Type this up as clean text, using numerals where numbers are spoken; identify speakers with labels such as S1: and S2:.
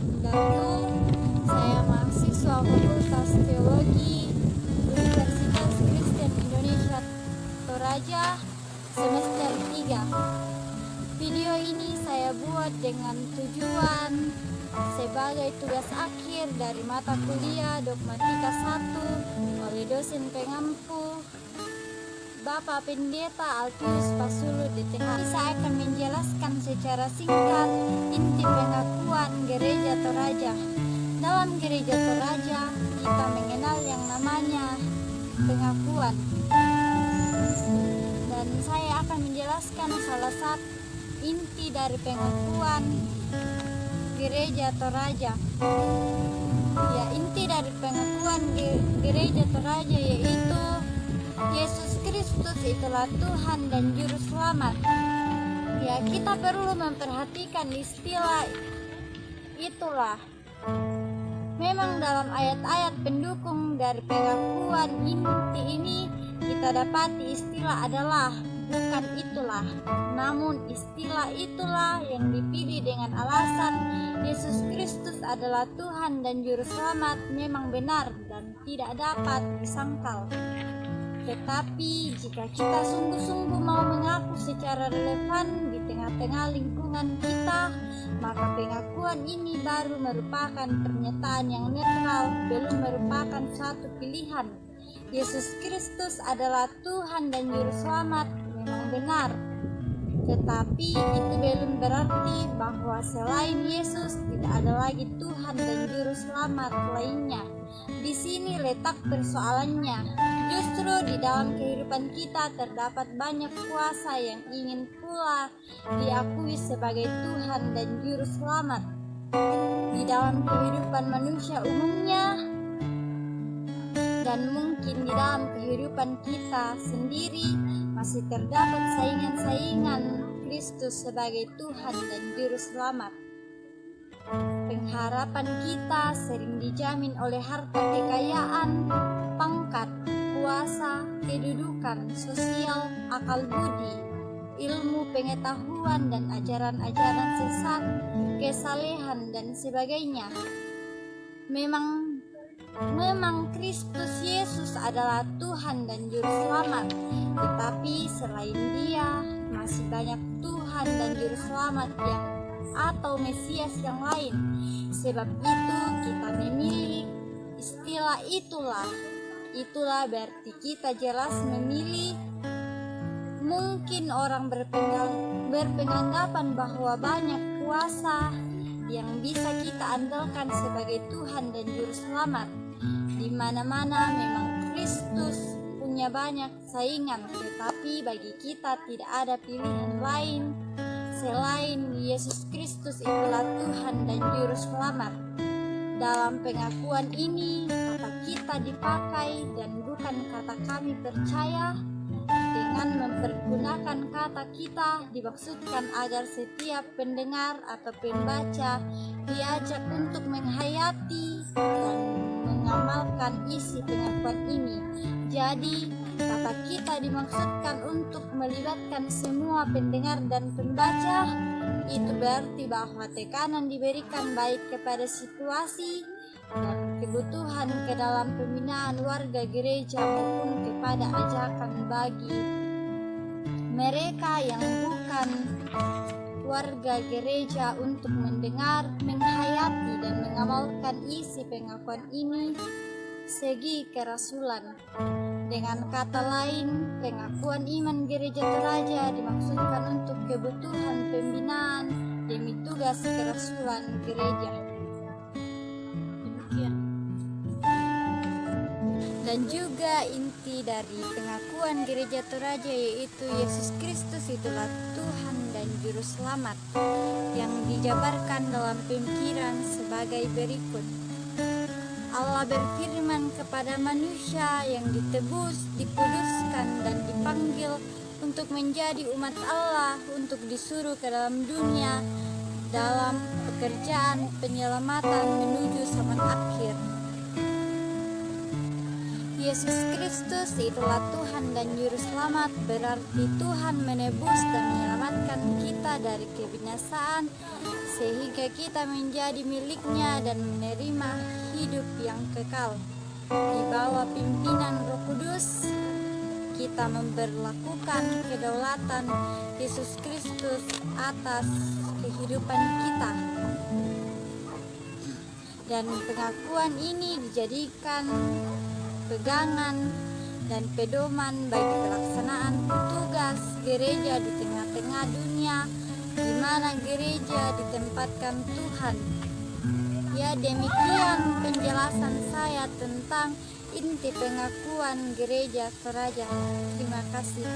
S1: Datul. Saya mahasiswa Fakultas Teologi Universitas Kristen Indonesia Toraja semester 3. Video ini saya buat dengan tujuan sebagai tugas akhir dari mata kuliah Dogmatika 1 oleh dosen pengampu Bapak Pendeta Altius Pasulu DTH. Saya akan menjelaskan secara singkat inti pengakuan Gereja Toraja. Dalam Gereja Toraja, kita mengenal yang namanya pengakuan. Dan saya akan menjelaskan salah satu inti dari pengakuan Gereja Toraja. Ya, inti dari pengakuan Gereja Toraja yaitu Yesus Kristus itulah Tuhan dan Juru Selamat. Ya, kita perlu memperhatikan istilah itulah. Memang dalam ayat-ayat pendukung dari pengakuan inti ini kita dapati istilah adalah, bukan itulah. Namun istilah itulah yang dipilih dengan alasan Yesus Kristus adalah Tuhan dan Juru Selamat memang benar dan tidak dapat disangkal. Tetapi jika kita sungguh-sungguh mau mengaku secara relevan di tengah-tengah lingkungan kita, maka pengakuan ini baru merupakan pernyataan yang netral, belum merupakan suatu pilihan. Yesus Kristus adalah Tuhan dan Juru Selamat memang benar. Tetapi itu belum berarti bahwa selain Yesus tidak ada lagi Tuhan dan Juru Selamat lainnya. Di sini letak persoalannya. Justru di dalam kehidupan kita terdapat banyak kuasa yang ingin pula diakui sebagai Tuhan dan Juru Selamat. Di dalam kehidupan manusia umumnya dan mungkin di dalam kehidupan kita sendiri masih terdapat saingan-saingan Kristus sebagai Tuhan dan Juru Selamat. Pengharapan kita sering dijamin oleh harta kekayaan, pangkat, kuasa, kedudukan, sosial, akal budi, ilmu pengetahuan dan ajaran-ajaran sesat, kesalehan dan sebagainya. Memang Kristus Yesus adalah Tuhan dan Juru Selamat, tetapi selain Dia masih banyak Tuhan dan Juru Selamat yang atau Mesias yang lain. Sebab itu kita memilih istilah itulah. Itulah berarti kita jelas memilih. Mungkin orang berpenganggapan bahwa banyak kuasa yang bisa kita andalkan sebagai Tuhan dan Juru Selamat. Di mana-mana memang Kristus punya banyak saingan, tetapi bagi kita tidak ada pilihan lain selain Yesus Kristus itulah Tuhan dan Juru Selamat. Dalam pengakuan ini, kata kita dipakai dan bukan kata kami percaya. Dengan mempergunakan kata kita dimaksudkan agar setiap pendengar atau pembaca diajak untuk menghayati dan mengamalkan isi pengakuan ini. Jadi, kata kita dimaksudkan untuk melibatkan semua pendengar dan pembaca. Itu berarti bahwa tekanan diberikan baik kepada situasi dan kebutuhan ke dalam pembinaan warga gereja maupun kepada ajakan bagi mereka yang bukan warga gereja untuk mendengar, menghayati dan mengamalkan isi pengakuan ini segi kerasulan. Dengan kata lain, pengakuan iman Gereja Toraja dimaksudkan untuk kebutuhan pembinaan demi tugas kerasulan gereja. Demikian. Dan juga inti dari pengakuan Gereja Toraja yaitu Yesus Kristus itulah Tuhan dan Juru Selamat yang dijabarkan dalam pemikiran sebagai berikut. Allah berfirman kepada manusia yang ditebus, dikuduskan dan dipanggil untuk menjadi umat Allah, untuk disuruh ke dalam dunia dalam pekerjaan penyelamatan menuju zaman akhir. Yesus Kristus itulah Tuhan dan Juru Selamat, berarti Tuhan menebus dan menyelamatkan kita dari kebinasaan, sehingga kita menjadi miliknya dan menerima hidup yang kekal. Di bawah pimpinan Roh Kudus, kita memberlakukan kedaulatan Yesus Kristus atas kehidupan kita. Dan pengakuan ini dijadikan pegangan dan pedoman bagi pelaksanaan tugas gereja di tengah-tengah dunia, di mana gereja ditempatkan Tuhan. Ya, demikian penjelasan saya tentang inti pengakuan gereja Toraja. Terima kasih.